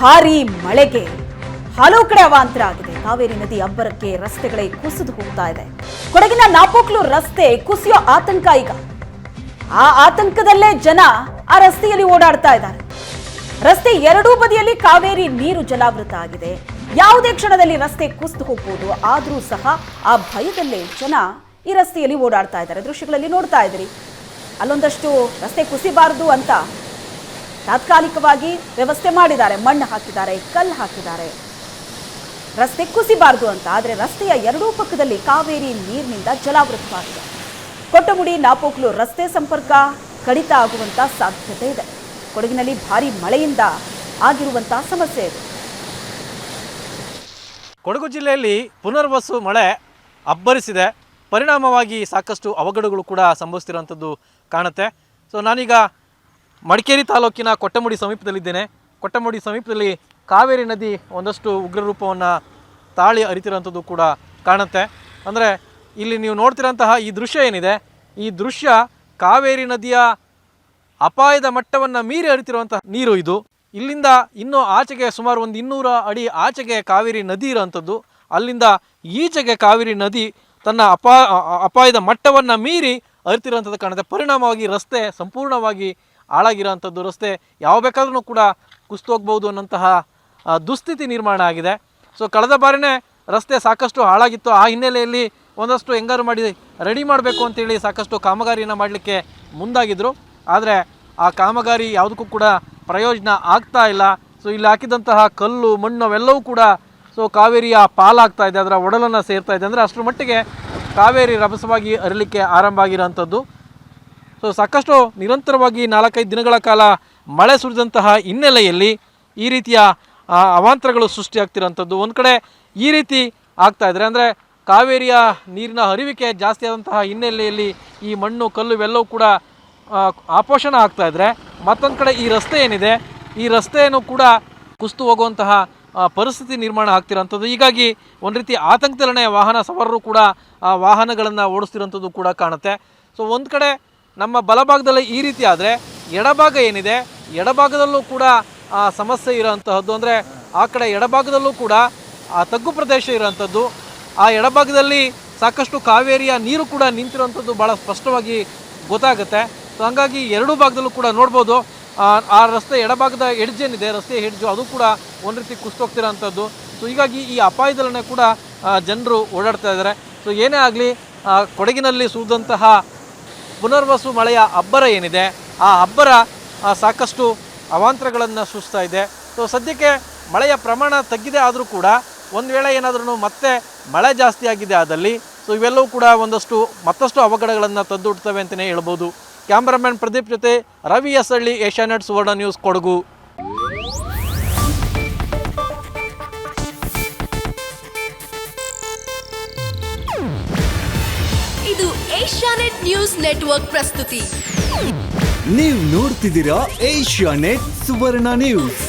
ಭಾರೀ ಮಳೆಗೆ ಹಲವು ಕಡೆ ಅವಾಂತರ ಆಗಿದೆ. ಕಾವೇರಿ ನದಿ ಅಬ್ಬರಕ್ಕೆ ರಸ್ತೆಗಳೇ ಕುಸಿದು ಹೋಗ್ತಾ ಇದೆ. ಕೊಡಗಿನ ನಾಪೋಕ್ಲು ರಸ್ತೆ ಕುಸಿಯೋ ಆತಂಕ ಈಗ. ಆ ಆತಂಕದಲ್ಲೇ ಜನ ಆ ರಸ್ತೆಯಲ್ಲಿ ಓಡಾಡ್ತಾ ಇದ್ದಾರೆ. ರಸ್ತೆ ಎರಡೂ ಬದಿಯಲ್ಲಿ ಕಾವೇರಿ ನೀರು ಜಲಾವೃತ ಆಗಿದೆ. ಯಾವುದೇ ಕ್ಷಣದಲ್ಲಿ ರಸ್ತೆ ಕುಸಿದು ಹೋಗ್ಬೋದು. ಆದರೂ ಸಹ ಆ ಭಯದಲ್ಲೇ ಜನ ಈ ರಸ್ತೆಯಲ್ಲಿ ಓಡಾಡ್ತಾ ಇದ್ದಾರೆ. ದೃಶ್ಯಗಳಲ್ಲಿ ನೋಡ್ತಾ ಇದ್ದೀರಿ. ಅಲ್ಲೊಂದಷ್ಟು ರಸ್ತೆ ಕುಸಿಬಾರದು ಅಂತ ತಾತ್ಕಾಲಿಕವಾಗಿ ವ್ಯವಸ್ಥೆ ಮಾಡಿದ್ದಾರೆ. ಮಣ್ಣು ಹಾಕಿದ್ದಾರೆ, ಕಲ್ಲು ಹಾಕಿದ್ದಾರೆ, ರಸ್ತೆ ಕುಸಿಬಾರದು ಅಂತ. ಆದರೆ ರಸ್ತೆಯ ಎರಡೂ ಪಕ್ಕದಲ್ಲಿ ಕಾವೇರಿ ನೀರಿನಿಂದ ಜಲಾವೃತವಾಗಿದೆ. ಕೊಟ್ಟಮುಡಿ ನಾಪೋಕ್ಲು ರಸ್ತೆ ಸಂಪರ್ಕ ಕಡಿತ ಆಗುವಂತ ಸಾಧ್ಯತೆ ಇದೆ. ಕೊಡಗಿನಲ್ಲಿ ಭಾರೀ ಮಳೆಯಿಂದ ಆಗಿರುವಂತಹ ಸಮಸ್ಯೆ ಇದೆ. ಕೊಡಗು ಜಿಲ್ಲೆಯಲ್ಲಿ ಪುನರ್ವಸು ಮಳೆ ಅಬ್ಬರಿಸಿದೆ. ಪರಿಣಾಮವಾಗಿ ಸಾಕಷ್ಟು ಅವಘಡಗಳು ಕೂಡ ಸಂಭವಿಸ್ತಿರುವಂಥದ್ದು ಕಾಣುತ್ತೆ. ಸೊ ನಾನೀಗ ಮಡಿಕೇರಿ ತಾಲೂಕಿನ ಕೊಟ್ಟಮುಡಿ ಸಮೀಪದಲ್ಲಿದ್ದೇನೆ. ಕೊಟ್ಟಮುಡಿ ಸಮೀಪದಲ್ಲಿ ಕಾವೇರಿ ನದಿ ಒಂದಷ್ಟು ಉಗ್ರ ರೂಪವನ್ನು ತಾಳಿ ಹರಿತಿರೋಂಥದ್ದು ಕೂಡ ಕಾಣುತ್ತೆ. ಅಂದರೆ ಇಲ್ಲಿ ನೀವು ನೋಡ್ತಿರೋಂತಹ ಈ ದೃಶ್ಯ ಏನಿದೆ, ಈ ದೃಶ್ಯ ಕಾವೇರಿ ನದಿಯ ಅಪಾಯದ ಮಟ್ಟವನ್ನು ಮೀರಿ ಹರಿತಿರುವಂತಹ ನೀರು ಇದು. ಇಲ್ಲಿಂದ ಇನ್ನೂ ಆಚೆಗೆ ಸುಮಾರು ಒಂದು 200 ಅಡಿ ಆಚೆಗೆ ಕಾವೇರಿ ನದಿ ಇರೋವಂಥದ್ದು. ಅಲ್ಲಿಂದ ಈಚೆಗೆ ಕಾವೇರಿ ನದಿ ತನ್ನ ಅಪಾಯದ ಮಟ್ಟವನ್ನು ಮೀರಿ ಹರಿತಿರುವಂಥದ್ದು ಕಾಣುತ್ತೆ. ಪರಿಣಾಮವಾಗಿ ರಸ್ತೆ ಸಂಪೂರ್ಣವಾಗಿ ಹಾಳಾಗಿರೋವಂಥದ್ದು. ರಸ್ತೆ ಯಾವ ಬೇಕಾದ್ರೂ ಕೂಡ ಕುಸಿದು ಹೋಗ್ಬೋದು ಅನ್ನೋಂತಹ ದುಸ್ಥಿತಿ ನಿರ್ಮಾಣ ಆಗಿದೆ. ಸೊ ಕಳೆದ ಬಾರಿನೇ ರಸ್ತೆ ಸಾಕಷ್ಟು ಹಾಳಾಗಿತ್ತು. ಆ ಹಿನ್ನೆಲೆಯಲ್ಲಿ ಒಂದಷ್ಟು ಹೆಂಗಾರು ಮಾಡಿ ರೆಡಿ ಮಾಡಬೇಕು ಅಂತೇಳಿ ಸಾಕಷ್ಟು ಕಾಮಗಾರಿಯನ್ನು ಮಾಡಲಿಕ್ಕೆ ಮುಂದಾಗಿದ್ದರು. ಆದರೆ ಆ ಕಾಮಗಾರಿ ಯಾವುದಕ್ಕೂ ಕೂಡ ಪ್ರಯೋಜನ ಆಗ್ತಾ ಇಲ್ಲ. ಸೊ ಇಲ್ಲಿ ಹಾಕಿದಂತಹ ಕಲ್ಲು ಮಣ್ಣು ಅವೆಲ್ಲವೂ ಕೂಡ ಕಾವೇರಿಯ ಪಾಲಾಗ್ತಾ ಇದೆ, ಅದರ ಒಡಲನ್ನು ಸೇರ್ತಾ ಇದೆ. ಅಂದರೆ ಅಷ್ಟರ ಮಟ್ಟಿಗೆ ಕಾವೇರಿ ರಭಸವಾಗಿ ಹರಿಲಿಕ್ಕೆ ಆರಂಭ ಆಗಿರೋಂಥದ್ದು. ಸೊ ಸಾಕಷ್ಟು ನಿರಂತರವಾಗಿ 4-5 ದಿನಗಳ ಕಾಲ ಮಳೆ ಸುರಿದಂತಹ ಹಿನ್ನೆಲೆಯಲ್ಲಿ ಈ ರೀತಿಯ ಅವಾಂತರಗಳು ಸೃಷ್ಟಿಯಾಗ್ತಿರೋಂಥದ್ದು. ಒಂದು ಕಡೆ ಈ ರೀತಿ ಆಗ್ತಾಯಿದ್ರೆ ಅಂದರೆ ಕಾವೇರಿಯ ನೀರಿನ ಹರಿವಿಕೆ ಜಾಸ್ತಿ ಆದಂತಹ ಹಿನ್ನೆಲೆಯಲ್ಲಿ ಈ ಮಣ್ಣು ಕಲ್ಲು ಇವೆಲ್ಲವೂ ಕೂಡ ಆಪೋಷಣ ಆಗ್ತಾಯಿದ್ರೆ, ಮತ್ತೊಂದು ಕಡೆ ಈ ರಸ್ತೆ ಏನಿದೆ, ಈ ರಸ್ತೆಯನ್ನು ಕೂಡ ಕುಸಿದು ಹೋಗುವಂತಹ ಪರಿಸ್ಥಿತಿ ನಿರ್ಮಾಣ ಆಗ್ತಿರೋಂಥದ್ದು. ಹೀಗಾಗಿ ಒಂದು ರೀತಿ ಆತಂಕದಲ್ಲೇ ವಾಹನ ಸವಾರರು ಕೂಡ ಆ ವಾಹನಗಳನ್ನು ಓಡಿಸ್ತಿರೋಂಥದ್ದು ಕೂಡ ಕಾಣುತ್ತೆ. ಸೊ ಒಂದು ಕಡೆ ನಮ್ಮ ಬಲಭಾಗದಲ್ಲಿ ಈ ರೀತಿ ಆದರೆ, ಎಡಭಾಗ ಏನಿದೆ ಎಡಭಾಗದಲ್ಲೂ ಕೂಡ ಸಮಸ್ಯೆ ಇರೋಂತಹದ್ದು. ಅಂದರೆ ಆ ಕಡೆ ಎಡಭಾಗದಲ್ಲೂ ಕೂಡ ಆ ತಗ್ಗು ಪ್ರದೇಶ ಇರೋಂಥದ್ದು. ಆ ಎಡಭಾಗದಲ್ಲಿ ಸಾಕಷ್ಟು ಕಾವೇರಿಯ ನೀರು ಕೂಡ ನಿಂತಿರೋಂಥದ್ದು ಭಾಳ ಸ್ಪಷ್ಟವಾಗಿ ಗೊತ್ತಾಗುತ್ತೆ. ಸೊ ಹಾಗಾಗಿ ಎರಡೂ ಭಾಗದಲ್ಲೂ ಕೂಡ ನೋಡ್ಬೋದು ಆ ರಸ್ತೆ ಎಡಭಾಗದ ಎಡ್ಜ್ ಏನಿದೆ, ರಸ್ತೆ ಎಡ್ಜು ಅದು ಕೂಡ ಒಂದು ರೀತಿ ಕುಸಿದೋಗ್ತಿರೋಂಥದ್ದು. ಸೊ ಹೀಗಾಗಿ ಈ ಅಪಾಯದಲ್ಲೇ ಕೂಡ ಜನರು ಓಡಾಡ್ತಾ ಇದ್ದಾರೆ. ಸೊ ಏನೇ ಆಗಲಿ ಕೊಡಗಿನಲ್ಲಿ ಸುರಿದಂತಹ ಪುನರ್ವಸು ಮಳೆಯ ಅಬ್ಬರ ಏನಿದೆ, ಆ ಅಬ್ಬರ ಸಾಕಷ್ಟು ಅವಾಂತರಗಳನ್ನು ಸೃಷ್ಟಿಸ್ತಾ ಇದೆ. ಸೊ ಸದ್ಯಕ್ಕೆ ಮಳೆಯ ಪ್ರಮಾಣ ತಗ್ಗಿದೆ. ಆದರೂ ಕೂಡ ಒಂದು ವೇಳೆ ಏನಾದ್ರೂ ಮತ್ತೆ ಮಳೆ ಜಾಸ್ತಿ ಆಗಿದೆ ಆದಲ್ಲಿ ಸೊ ಇವೆಲ್ಲವೂ ಕೂಡ ಮತ್ತಷ್ಟು ಅವಘಡಗಳನ್ನು ತಂದುಡ್ತವೆ ಅಂತಲೇ ಹೇಳ್ಬೋದು. ಕ್ಯಾಮ್ರಾಮನ್ ಪ್ರದೀಪ್ ಜೊತೆ ರವಿ ಎಸ್ ಹಳ್ಳಿ, ಏಷ್ಯಾನೆಟ್ ಸುವರ್ಣ ನ್ಯೂಸ್, ಕೊಡಗು. ಇದು ಏಷ್ಯಾನೆಟ್ ನ್ಯೂಸ್ ನೆಟ್ವರ್ಕ್ ಪ್ರಸ್ತುತಿ. ನೀವು ನೋಡ್ತಿದ್ದೀರಾ ಏಷ್ಯಾನೆಟ್ ಸುವರ್ಣ ನ್ಯೂಸ್.